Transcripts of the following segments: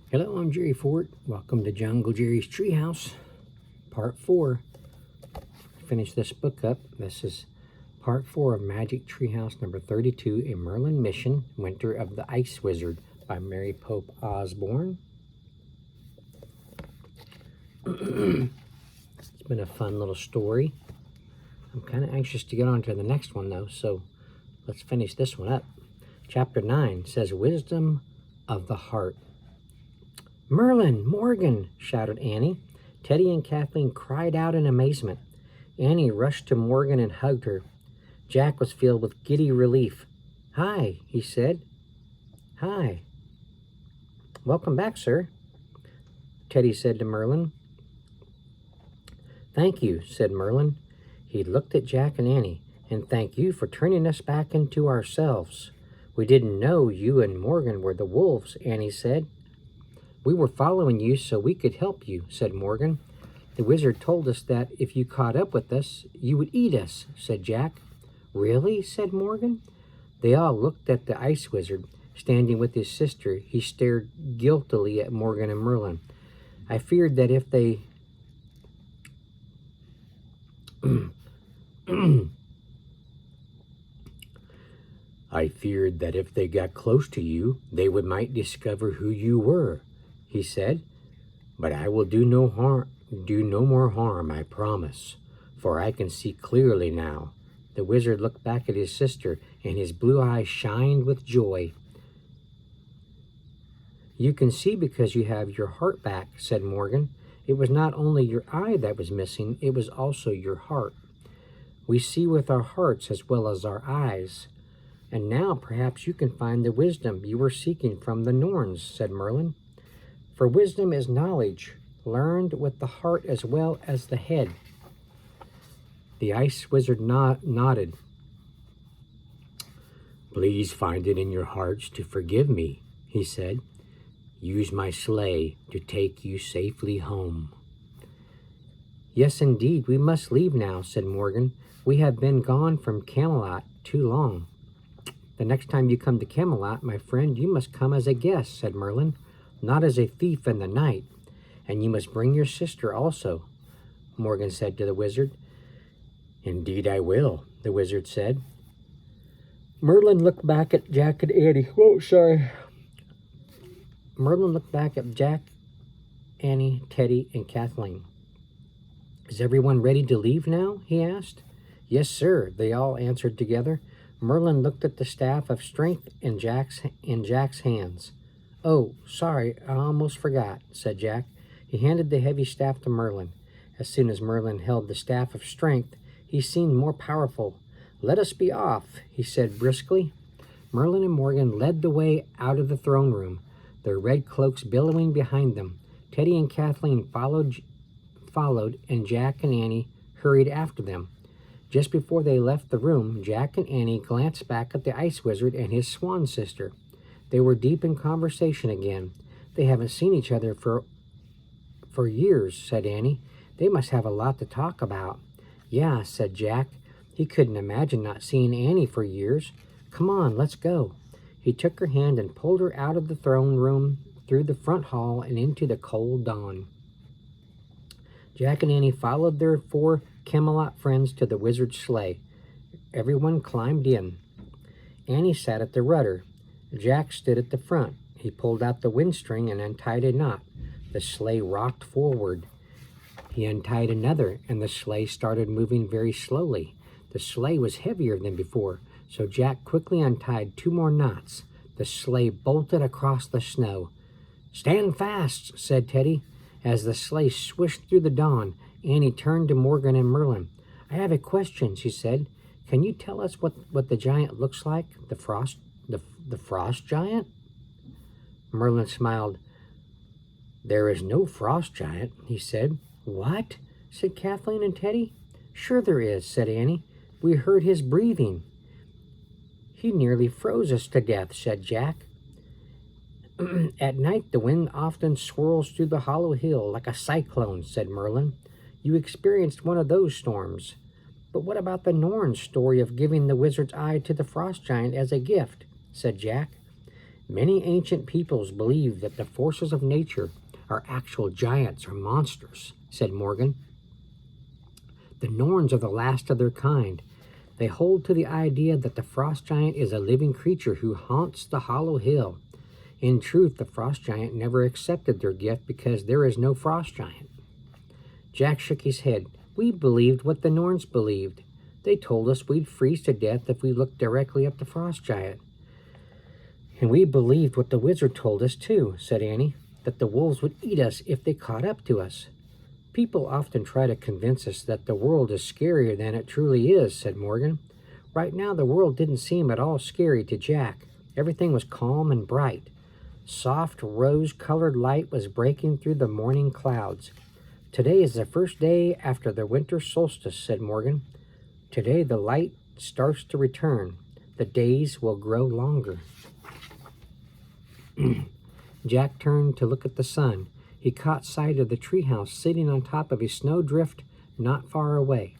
Hello, I'm Jerry Fort. Welcome to Jungle Jerry's Treehouse, Part 4. Finish this book up. This is Part 4 of Magic Treehouse number 32, A Merlin Mission, Winter of the Ice Wizard by Mary Pope Osborne. It's been a fun little story. I'm kind of anxious to get on to the next one, though, so let's finish this one up. Chapter 9 says, Wisdom of the Heart. Merlin, Morgan, shouted Annie. Teddy and Kathleen cried out in amazement. Annie rushed to Morgan and hugged her. Jack was filled with giddy relief. Hi, he said. Hi. Welcome back, sir, Teddy said to Merlin. Thank you, said Merlin. He looked at Jack and Annie. And thank you for turning us back into ourselves. We didn't know you and Morgan were the wolves, Annie said. We were following you so we could help you, said Morgan. The wizard told us that if you caught up with us, you would eat us, said Jack. Really? Said Morgan. They all looked at the ice wizard, standing with his sister. He stared guiltily at Morgan and Merlin. I feared that if they... I feared that if they got close to you, they might discover who you were, he said. But I will do no more harm, I promise, for I can see clearly now. The wizard looked back at his sister, and his blue eyes shined with joy. You can see because you have your heart back, said Morgan. It was not only your eye that was missing, it was also your heart. We see with our hearts as well as our eyes. And now perhaps you can find the wisdom you were seeking from the Norns, said Merlin. For wisdom is knowledge, learned with the heart as well as the head. The ice wizard nodded. Please find it in your hearts to forgive me, he said. Use my sleigh to take you safely home. Yes, indeed, we must leave now, said Morgan. We have been gone from Camelot too long. The next time you come to Camelot, my friend, you must come as a guest, said Merlin. Not as a thief in the night, and you must bring your sister also, Morgan said to the wizard. Indeed I will, the wizard said. Merlin looked back at Jack and Annie. Merlin looked back at Jack, Annie, Teddy, and Kathleen. Is everyone ready to leave now? He asked. Yes, sir, they all answered together. Merlin looked at the staff of strength in Jack's hands. Oh, sorry, I almost forgot, said Jack. He handed the heavy staff to Merlin. As soon as Merlin held the staff of strength, he seemed more powerful. Let us be off, he said briskly. Merlin and Morgan led the way out of the throne room, their red cloaks billowing behind them. Teddy and Kathleen followed, and Jack and Annie hurried after them. Just before they left the room, Jack and Annie glanced back at the ice wizard and his swan sister. They were deep in conversation again. They haven't seen each other for years, said Annie. They must have a lot to talk about. Yeah, said Jack. He couldn't imagine not seeing Annie for years. Come on, let's go. He took her hand and pulled her out of the throne room, through the front hall, and into the cold dawn. Jack and Annie followed their 4 Camelot friends to the wizard's sleigh. Everyone climbed in. Annie sat at the rudder. Jack stood at the front. He pulled out the windstring and untied a knot. The sleigh rocked forward. He untied another, and the sleigh started moving very slowly. The sleigh was heavier than before, so Jack quickly untied 2 more knots. The sleigh bolted across the snow. Stand fast, said Teddy. As the sleigh swished through the dawn, Annie turned to Morgan and Merlin. I have a question, she said. Can you tell us what the giant looks like? The frost giant? Merlin smiled. There is no frost giant, he said. What? Said Kathleen and Teddy. Sure there is, said Annie. We heard his breathing. He nearly froze us to death, said Jack. At night the wind often swirls through the hollow hill like a cyclone, said Merlin. You experienced one of those storms. But what about the Norn's story of giving the wizard's eye to the frost giant as a gift? Said Jack. Many ancient peoples believe that the forces of nature are actual giants or monsters, said Morgan. The Norns are the last of their kind. They hold to the idea that the frost giant is a living creature who haunts the hollow hill. In truth, the frost giant never accepted their gift because there is no frost giant. Jack shook his head. We believed what the Norns believed. They told us we'd freeze to death if we looked directly at the frost giant. And we believed what the wizard told us too, said Annie, that the wolves would eat us if they caught up to us. People often try to convince us that the world is scarier than it truly is, said Morgan. Right now the world didn't seem at all scary to Jack. Everything was calm and bright. Soft rose-colored light was breaking through the morning clouds. Today is the first day after the winter solstice, said Morgan. Today the light starts to return. The days will grow longer. Jack turned to look at the sun. He caught sight of the treehouse sitting on top of a snowdrift not far away.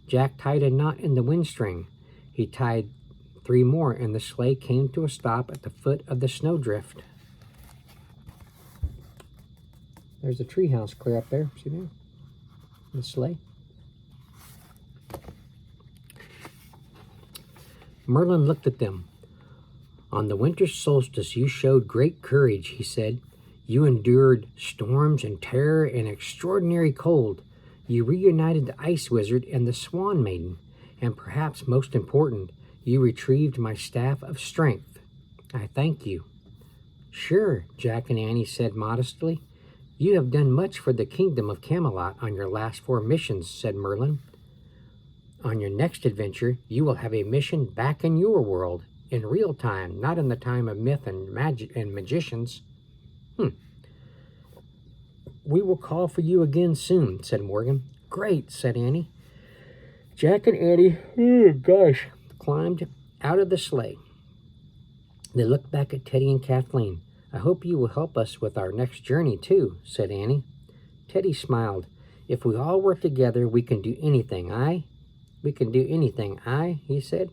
Jack tied a knot in the windstring. He tied 3 more, and the sleigh came to a stop at the foot of the snowdrift. There's the treehouse clear up there. See there? The sleigh. Merlin looked at them. On the winter solstice you showed great courage, he said. You endured storms and terror and extraordinary cold. You reunited the Ice Wizard and the Swan Maiden, and perhaps most important, you retrieved my staff of strength. I thank you. Sure, Jack and Annie said modestly. You have done much for the kingdom of Camelot on your last 4 missions, said Merlin. On your next adventure, you will have a mission back in your world, in real time, not in the time of myth and magic and magicians. We will call for you again soon, said Morgan. Great, said Annie. Jack and Annie, climbed out of the sleigh. They looked back at Teddy and Kathleen. I hope you will help us with our next journey, too, said Annie. Teddy smiled. If we all work together, we can do anything, aye? We can do anything, aye? He said.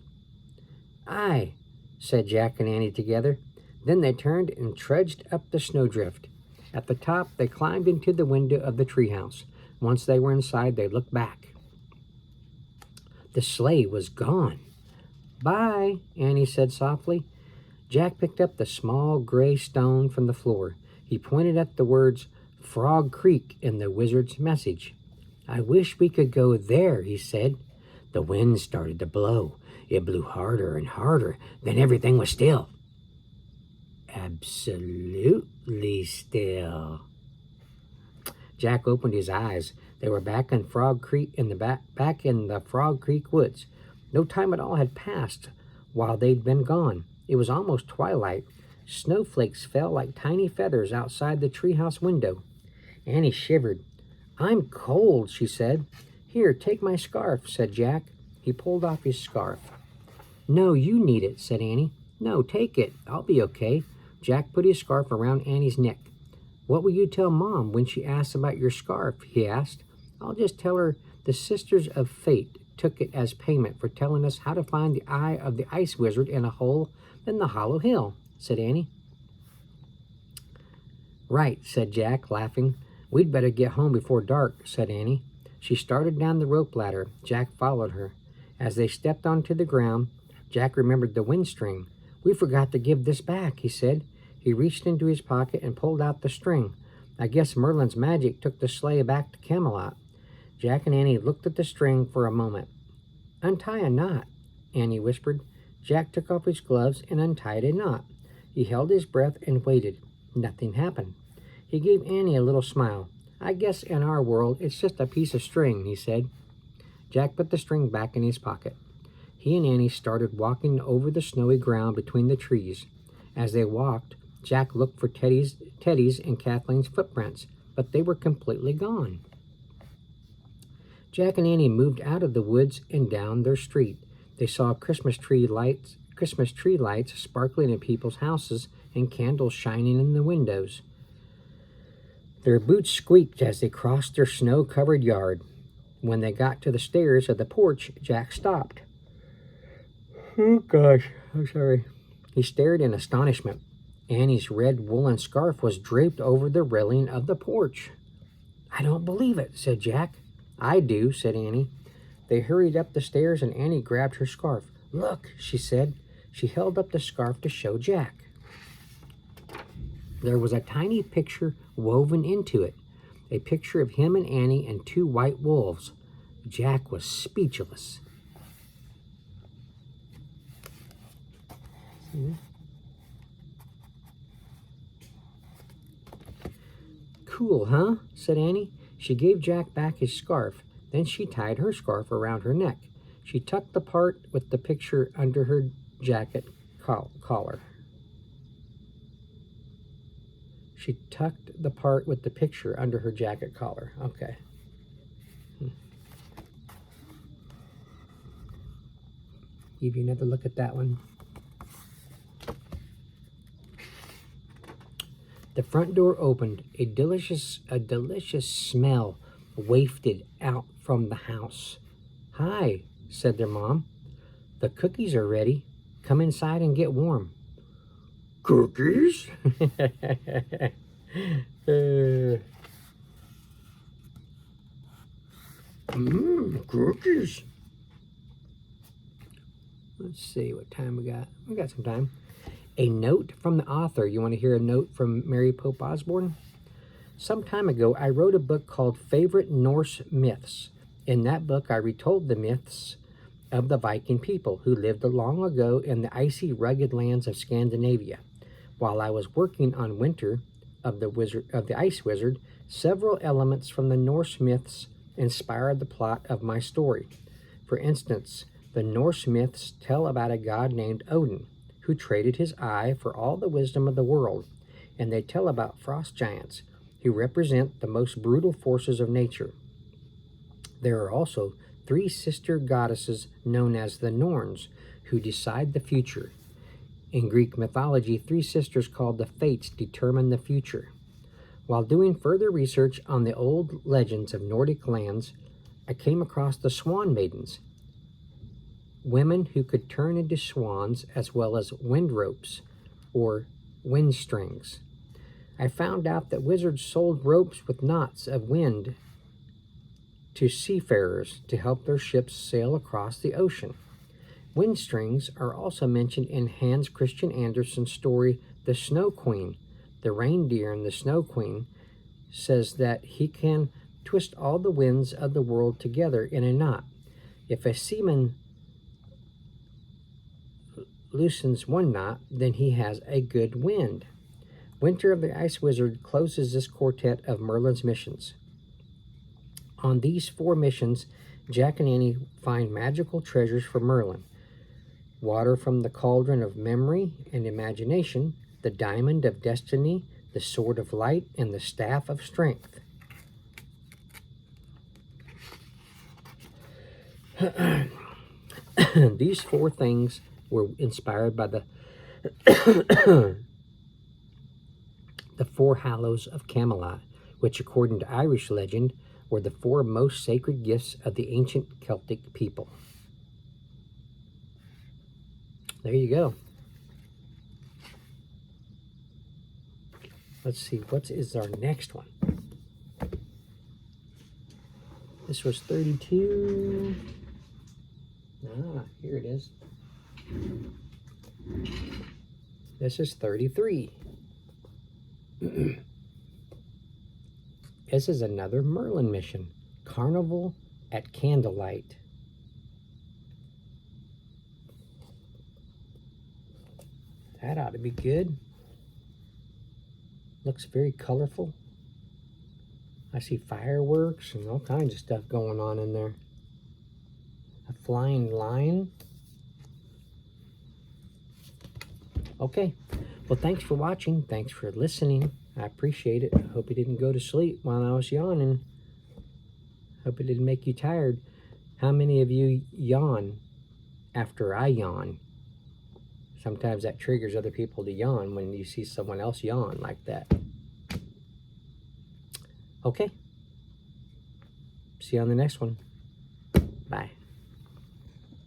Aye, said Jack and Annie together. Then they turned and trudged up the snowdrift. At the top, they climbed into the window of the treehouse. Once they were inside, they looked back. The sleigh was gone. Bye, Annie said softly. Jack picked up the small gray stone from the floor. He pointed at the words Frog Creek in the wizard's message. I wish we could go there, he said. The wind started to blow. It blew harder and harder. Then everything was still. Absolutely still. Jack opened his eyes. They were back in Frog Creek back in the Frog Creek woods. No time at all had passed while they'd been gone. It was almost twilight. Snowflakes fell like tiny feathers outside the treehouse window. Annie shivered. I'm cold, she said. Here, take my scarf, said Jack. He pulled off his scarf. No, you need it, said Annie. No, take it. I'll be okay. Jack put his scarf around Annie's neck. What will you tell Mom when she asks about your scarf? He asked. I'll just tell her the Sisters of Fate took it as payment for telling us how to find the eye of the Ice Wizard in a hole in the hollow hill, said Annie. Right, said Jack, laughing. We'd better get home before dark, said Annie. She started down the rope ladder. Jack followed her. As they stepped onto the ground, Jack remembered the wind string. We forgot to give this back, he said. He reached into his pocket and pulled out the string. I guess Merlin's magic took the sleigh back to Camelot. Jack and Annie looked at the string for a moment. Untie a knot, Annie whispered. Jack took off his gloves and untied a knot. He held his breath and waited. Nothing happened. He gave Annie a little smile. I guess in our world it's just a piece of string, he said. Jack put the string back in his pocket. He and Annie started walking over the snowy ground between the trees. As they walked, Jack looked for Teddy's and Kathleen's footprints, but they were completely gone. Jack and Annie moved out of the woods and down their street. They saw Christmas tree lights sparkling in people's houses and candles shining in the windows. Their boots squeaked as they crossed their snow-covered yard. When they got to the stairs of the porch, Jack stopped. Oh, gosh, I'm sorry. He stared in astonishment. Annie's red woolen scarf was draped over the railing of the porch. "I don't believe it," said Jack. "I do," said Annie. They hurried up the stairs and Annie grabbed her scarf. "Look," she said. She held up the scarf to show Jack. There was a tiny picture woven into it, a picture of him and Annie and 2 white wolves. Jack was speechless. "Cool, huh?" said Annie. She gave Jack back his scarf. Then she tied her scarf around her neck. She tucked the part with the picture under her jacket collar. She tucked the part with the picture under her jacket collar. Okay. Give you another look at that one. The front door opened. A delicious smell wafted out from the house. "Hi," said their mom. "The cookies are ready. Come inside and get warm." "Cookies?" Cookies. Let's see what time we got. We got some time. A note from the author. You want to hear a note from Mary Pope Osborne? "Some time ago, I wrote a book called Favorite Norse Myths. In that book, I retold the myths of the Viking people who lived long ago in the icy, rugged lands of Scandinavia. While I was working on Winter of the Ice Wizard, several elements from the Norse myths inspired the plot of my story. For instance, the Norse myths tell about a god named Odin, who traded his eye for all the wisdom of the world, and they tell about frost giants, who represent the most brutal forces of nature. There are also 3 sister goddesses known as the Norns, who decide the future. In Greek mythology, 3 sisters called the Fates determine the future. While doing further research on the old legends of Nordic lands, I came across the Swan Maidens, women who could turn into swans, as well as wind ropes or wind strings. I found out that wizards sold ropes with knots of wind to seafarers to help their ships sail across the ocean. Wind strings are also mentioned in Hans Christian Andersen's story, The Snow Queen. The reindeer in The Snow Queen says that he can twist all the winds of the world together in a knot. If a seaman loosens one knot, then he has a good wind. Winter of the Ice Wizard closes this quartet of Merlin's missions. On these 4 missions, Jack and Annie find magical treasures for Merlin. Water from the cauldron of memory and imagination, the diamond of destiny, the sword of light, and the staff of strength. These 4 things were inspired by the 4 Hallows of Camelot, which, according to Irish legend, were the 4 most sacred gifts of the ancient Celtic people. There you go. Let's see, what is our next one? This was 32. Here it is. This is 33. This is another Merlin mission. Carnival at Candlelight. That ought to be good. Looks very colorful. I see fireworks and all kinds of stuff going on in there. A flying lion. Okay. Well, thanks for watching. Thanks for listening. I appreciate it. I hope you didn't go to sleep while I was yawning. Hope it didn't make you tired. How many of you yawn after I yawn? Sometimes that triggers other people to yawn when you see someone else yawn like that. Okay. See you on the next one.